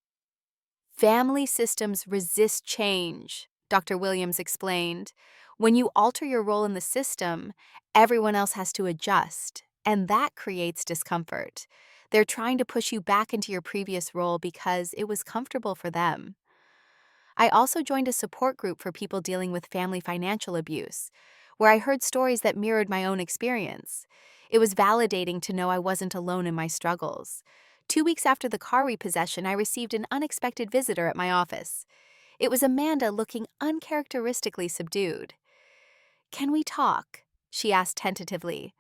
Family systems resist change, Dr. Williams explained. When you alter your role in the system, everyone else has to adjust, and that creates discomfort. They're trying to push you back into your previous role because it was comfortable for them. I also joined a support group for people dealing with family financial abuse, where I heard stories that mirrored my own experience. It was validating to know I wasn't alone in my struggles. 2 weeks after the car repossession, I received an unexpected visitor at my office. It was Amanda, looking uncharacteristically subdued. "Can we talk?" she asked tentatively.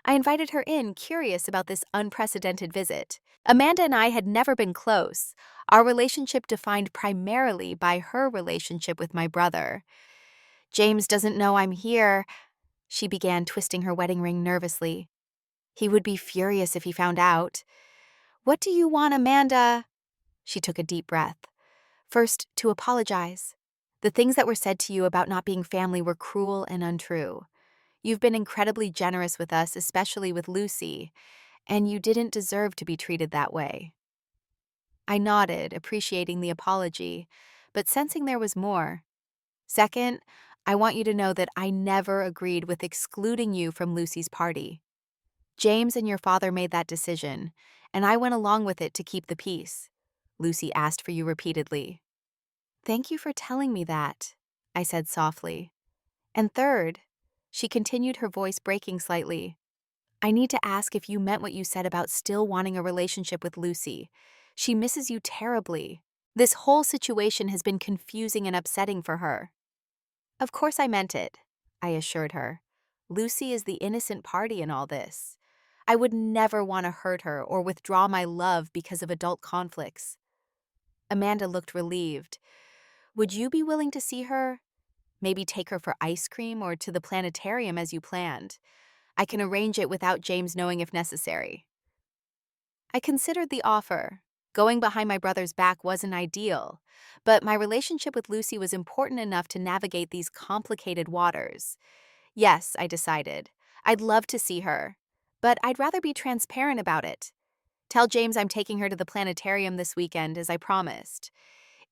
I invited her in, curious about this unprecedented visit. Amanda and I had never been close, our relationship defined primarily by her relationship with my brother. "James doesn't know I'm here," she began, twisting her wedding ring nervously. "He would be furious if he found out." "What do you want, Amanda?" She took a deep breath. "First, to apologize. The things that were said to you about not being family were cruel and untrue. You've been incredibly generous with us, especially with Lucy, and you didn't deserve to be treated that way." I nodded, appreciating the apology, but sensing there was more. "Second, I want you to know that I never agreed with excluding you from Lucy's party. James and your father made that decision, and I went along with it to keep the peace. Lucy asked for you repeatedly." "Thank you for telling me that," I said softly. "And third," she continued, her voice breaking slightly, "I need to ask if you meant what you said about still wanting a relationship with Lucy. She misses you terribly. This whole situation has been confusing and upsetting for her." "Of course I meant it," I assured her. "Lucy is the innocent party in all this. I would never want to hurt her or withdraw my love because of adult conflicts." Amanda looked relieved. "Would you be willing to see her? Maybe take her for ice cream or to the planetarium as you planned. I can arrange it without James knowing if necessary." I considered the offer. Going behind my brother's back wasn't ideal, but my relationship with Lucy was important enough to navigate these complicated waters. Yes, I decided. I'd love to see her, but I'd rather be transparent about it. Tell James I'm taking her to the planetarium this weekend, as I promised.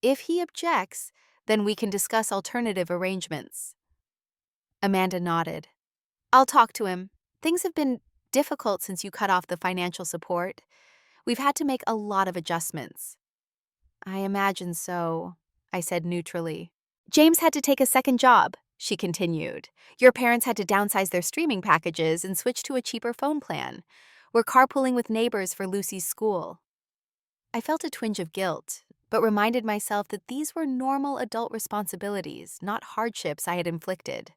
If he objects, then we can discuss alternative arrangements. Amanda nodded. "I'll talk to him. Things have been difficult since you cut off the financial support. We've had to make a lot of adjustments." "I imagine so," I said neutrally. "James had to take a second job," she continued. "Your parents had to downsize their streaming packages and switch to a cheaper phone plan. We're carpooling with neighbors for Lucy's school." I felt a twinge of guilt, but reminded myself that these were normal adult responsibilities, not hardships I had inflicted.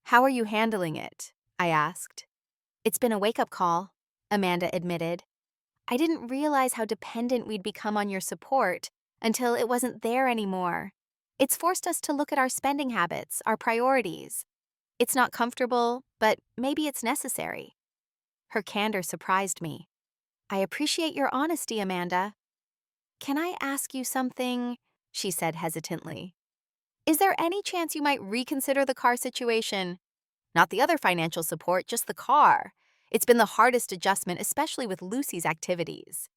"How are you handling it?" I asked. "It's been a wake-up call," Amanda admitted. "I didn't realize how dependent we'd become on your support until it wasn't there anymore. It's forced us to look at our spending habits, our priorities. It's not comfortable, but maybe it's necessary." Her candor surprised me. "I appreciate your honesty, Amanda." "Can I ask you something?" she said hesitantly. "Is there any chance you might reconsider the car situation? Not the other financial support, just the car. It's been the hardest adjustment, especially with Lucy's activities."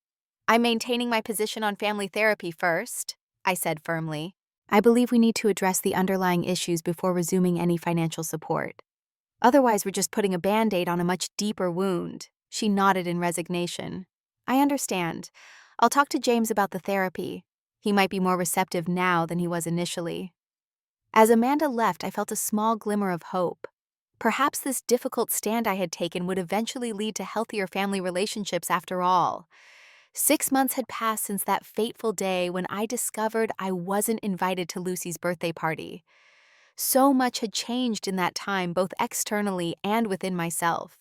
"I'm maintaining my position on family therapy first," I said firmly. "I believe we need to address the underlying issues before resuming any financial support. Otherwise, we're just putting a Band-Aid on a much deeper wound." She nodded in resignation. "I understand. I'll talk to James about the therapy. He might be more receptive now than he was initially." As Amanda left, I felt a small glimmer of hope. Perhaps this difficult stand I had taken would eventually lead to healthier family relationships after all. 6 months had passed since that fateful day when I discovered I wasn't invited to Lucy's birthday party. So much had changed in that time, both externally and within myself.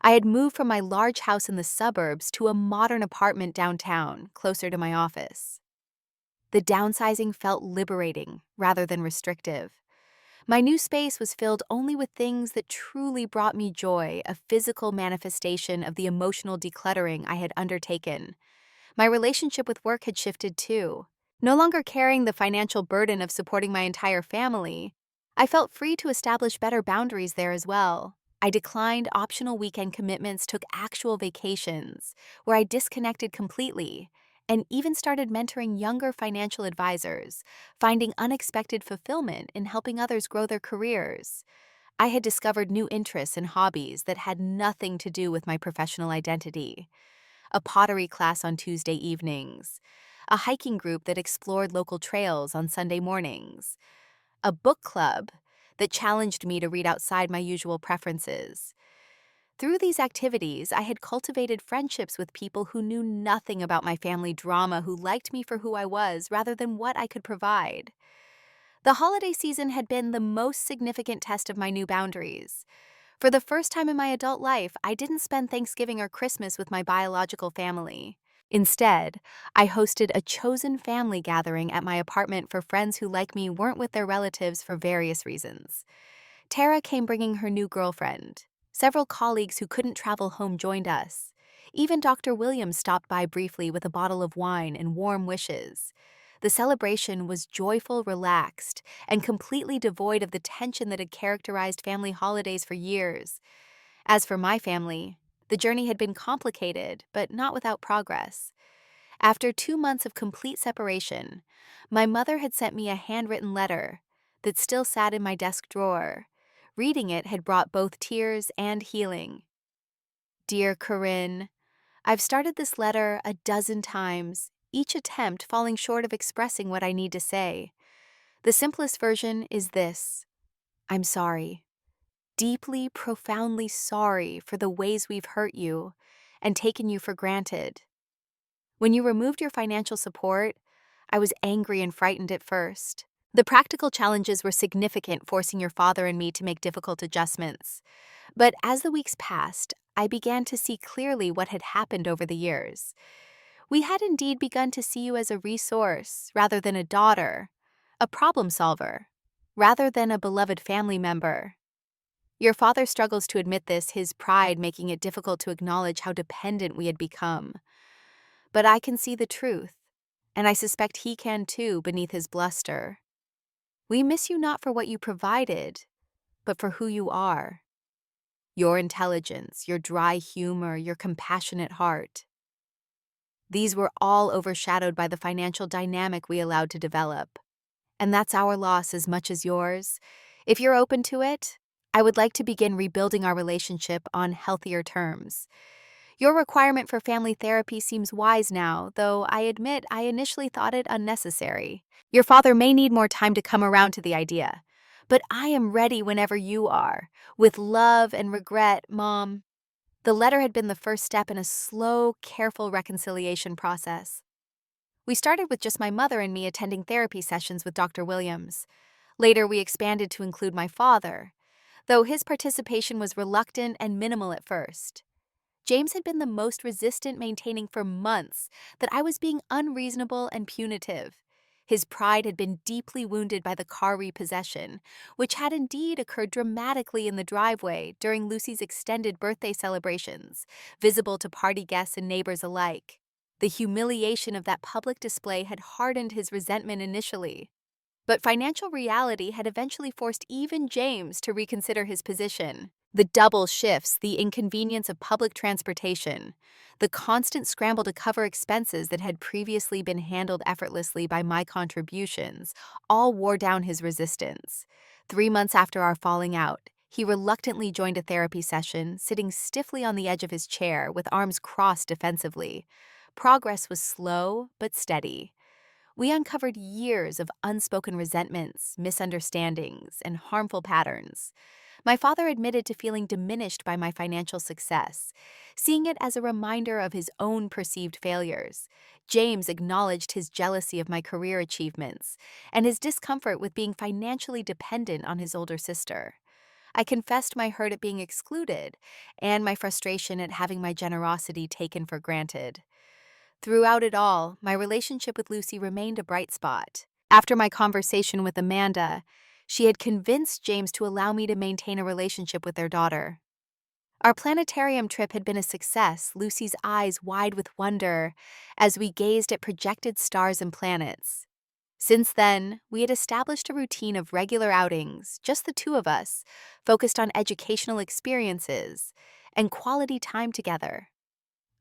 I had moved from my large house in the suburbs to a modern apartment downtown, closer to my office. The downsizing felt liberating rather than restrictive. My new space was filled only with things that truly brought me joy, a physical manifestation of the emotional decluttering I had undertaken. My relationship with work had shifted too. No longer carrying the financial burden of supporting my entire family, I felt free to establish better boundaries there as well. I declined optional weekend commitments, took actual vacations, where I disconnected completely, and even started mentoring younger financial advisors, finding unexpected fulfillment in helping others grow their careers. I had discovered new interests and hobbies that had nothing to do with my professional identity: a pottery class on Tuesday evenings, a hiking group that explored local trails on Sunday mornings, a book club that challenged me to read outside my usual preferences. Through these activities, I had cultivated friendships with people who knew nothing about my family drama, who liked me for who I was rather than what I could provide. The holiday season had been the most significant test of my new boundaries. For the first time in my adult life, I didn't spend Thanksgiving or Christmas with my biological family. Instead, I hosted a chosen family gathering at my apartment for friends who, like me, weren't with their relatives for various reasons. Tara came bringing her new girlfriend. Several colleagues who couldn't travel home joined us. Even Dr. Williams stopped by briefly with a bottle of wine and warm wishes. The celebration was joyful, relaxed, and completely devoid of the tension that had characterized family holidays for years. As for my family, the journey had been complicated, but not without progress. After 2 months of complete separation, my mother had sent me a handwritten letter that still sat in my desk drawer. Reading it had brought both tears and healing. Dear Corinne, I've started this letter a dozen times, each attempt falling short of expressing what I need to say. The simplest version is this: I'm sorry. Deeply, profoundly sorry for the ways we've hurt you and taken you for granted. When you removed your financial support, I was angry and frightened at first. The practical challenges were significant, forcing your father and me to make difficult adjustments. But as the weeks passed, I began to see clearly what had happened over the years. We had indeed begun to see you as a resource rather than a daughter, a problem solver rather than a beloved family member. Your father struggles to admit this, his pride making it difficult to acknowledge how dependent we had become. But I can see the truth, and I suspect he can too beneath his bluster. We miss you not for what you provided, but for who you are. Your intelligence, your dry humor, your compassionate heart. These were all overshadowed by the financial dynamic we allowed to develop. And that's our loss as much as yours. If you're open to it, I would like to begin rebuilding our relationship on healthier terms. Your requirement for family therapy seems wise now, though I admit I initially thought it unnecessary. Your father may need more time to come around to the idea, but I am ready whenever you are. With love and regret, Mom. The letter had been the first step in a slow, careful reconciliation process. We started with just my mother and me attending therapy sessions with Dr. Williams. Later, we expanded to include my father, though his participation was reluctant and minimal at first. James had been the most resistant, maintaining for months that I was being unreasonable and punitive. His pride had been deeply wounded by the car repossession, which had indeed occurred dramatically in the driveway during Lucy's extended birthday celebrations, visible to party guests and neighbors alike. The humiliation of that public display had hardened his resentment initially. But financial reality had eventually forced even James to reconsider his position. The double shifts, the inconvenience of public transportation, the constant scramble to cover expenses that had previously been handled effortlessly by my contributions, all wore down his resistance. 3 months after our falling out, he reluctantly joined a therapy session, sitting stiffly on the edge of his chair with arms crossed defensively. Progress was slow but steady. We uncovered years of unspoken resentments, misunderstandings, and harmful patterns. My father admitted to feeling diminished by my financial success, seeing it as a reminder of his own perceived failures. James acknowledged his jealousy of my career achievements and his discomfort with being financially dependent on his older sister. I confessed my hurt at being excluded and my frustration at having my generosity taken for granted. Throughout it all, my relationship with Lucy remained a bright spot. After my conversation with Amanda, she had convinced James to allow me to maintain a relationship with their daughter. Our planetarium trip had been a success, Lucy's eyes wide with wonder as we gazed at projected stars and planets. Since then, we had established a routine of regular outings, just the two of us, focused on educational experiences and quality time together.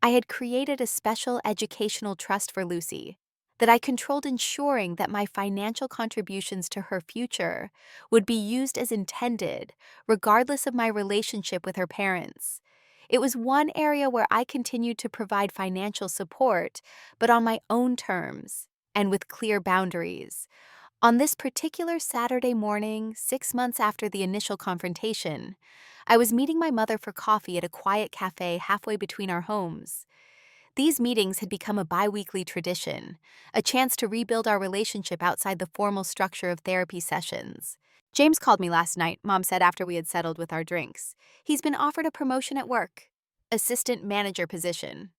I had created a special educational trust for Lucy that I controlled, ensuring that my financial contributions to her future would be used as intended, regardless of my relationship with her parents. It was one area where I continued to provide financial support, but on my own terms and with clear boundaries. On this particular Saturday morning, 6 months after the initial confrontation, I was meeting my mother for coffee at a quiet cafe halfway between our homes. These meetings had become a bi-weekly tradition, a chance to rebuild our relationship outside the formal structure of therapy sessions. James called me last night, Mom said after we had settled with our drinks. He's been offered a promotion at work, assistant manager position.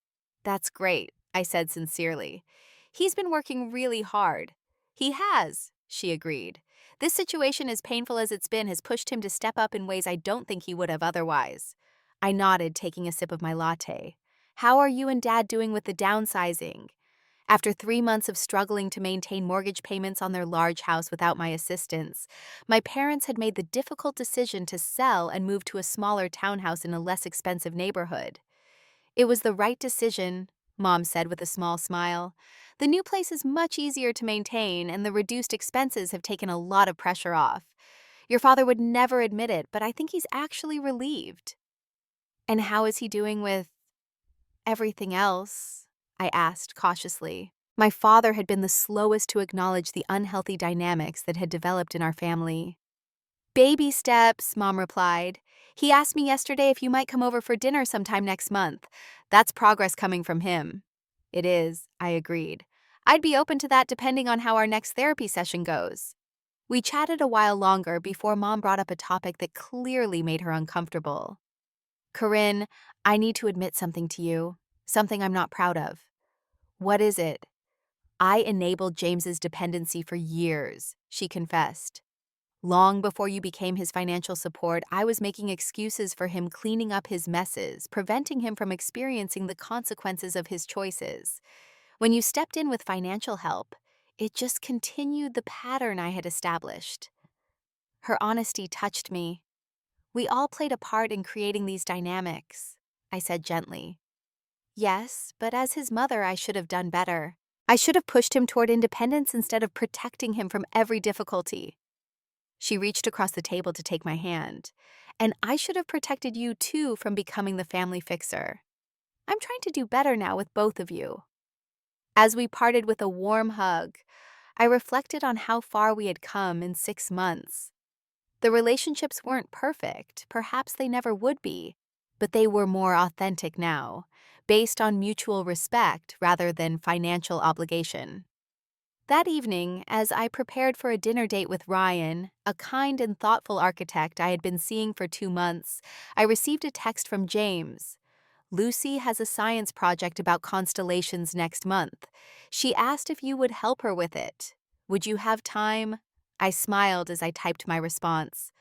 That's great, I said sincerely. He's been working really hard. He has, she agreed. This situation, as painful as it's been, has pushed him to step up in ways I don't think he would have otherwise. I nodded, taking a sip of my latte. How are you and Dad doing with the downsizing? After 3 months of struggling to maintain mortgage payments on their large house without my assistance, my parents had made the difficult decision to sell and move to a smaller townhouse in a less expensive neighborhood. It was the right decision, Mom said with a small smile. The new place is much easier to maintain, and the reduced expenses have taken a lot of pressure off. Your father would never admit it, but I think he's actually relieved. And how is he doing with everything else? I asked cautiously. My father had been the slowest to acknowledge the unhealthy dynamics that had developed in our family. Baby steps, Mom replied. He asked me yesterday if you might come over for dinner sometime next month. That's progress coming from him. It is, I agreed. I'd be open to that depending on how our next therapy session goes. We chatted a while longer before Mom brought up a topic that clearly made her uncomfortable. Corinne, I need to admit something to you, something I'm not proud of. What is it? I enabled James's dependency for years, she confessed. Long before you became his financial support, I was making excuses for him, cleaning up his messes, preventing him from experiencing the consequences of his choices. When you stepped in with financial help, it just continued the pattern I had established. Her honesty touched me. We all played a part in creating these dynamics, I said gently. Yes, but as his mother, I should have done better. I should have pushed him toward independence instead of protecting him from every difficulty. She reached across the table to take my hand. And I should have protected you too from becoming the family fixer. I'm trying to do better now with both of you. As we parted with a warm hug, I reflected on how far we had come in 6 months. The relationships weren't perfect, perhaps they never would be, but they were more authentic now, based on mutual respect rather than financial obligation. That evening, as I prepared for a dinner date with Ryan, a kind and thoughtful architect I had been seeing for 2 months, I received a text from James. Lucy has a science project about constellations next month. She asked if you would help her with it. Would you have time? I smiled as I typed my response.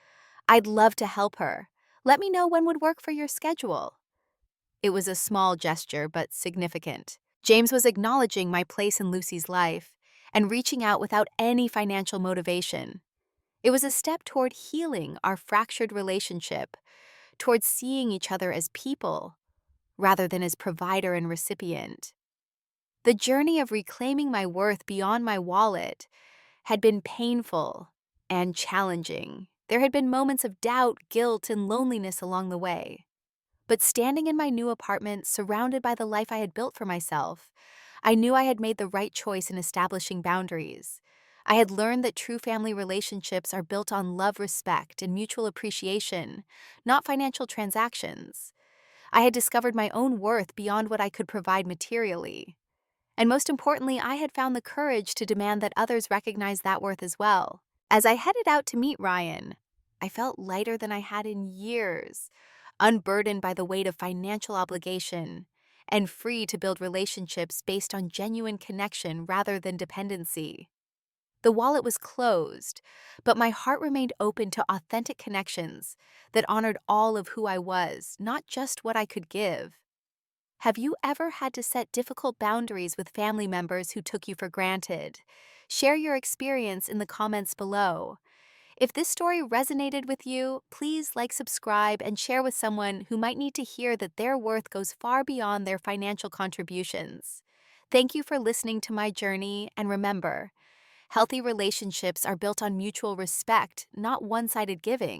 I'd love to help her. Let me know when would work for your schedule. It was a small gesture, but significant. James was acknowledging my place in Lucy's life and reaching out without any financial motivation. It was a step toward healing our fractured relationship, toward seeing each other as people rather than as provider and recipient. The journey of reclaiming my worth beyond my wallet had been painful and challenging. There had been moments of doubt, guilt, and loneliness along the way. But standing in my new apartment, surrounded by the life I had built for myself, I knew I had made the right choice in establishing boundaries. I had learned that true family relationships are built on love, respect, and mutual appreciation, not financial transactions. I had discovered my own worth beyond what I could provide materially. And most importantly, I had found the courage to demand that others recognize that worth as well. As I headed out to meet Ryan, I felt lighter than I had in years, unburdened by the weight of financial obligation, and free to build relationships based on genuine connection rather than dependency. The wallet was closed, but my heart remained open to authentic connections that honored all of who I was, not just what I could give. Have you ever had to set difficult boundaries with family members who took you for granted? Share your experience in the comments below. If this story resonated with you, please like, subscribe, and share with someone who might need to hear that their worth goes far beyond their financial contributions. Thank you for listening to my journey, and remember, healthy relationships are built on mutual respect, not one-sided giving.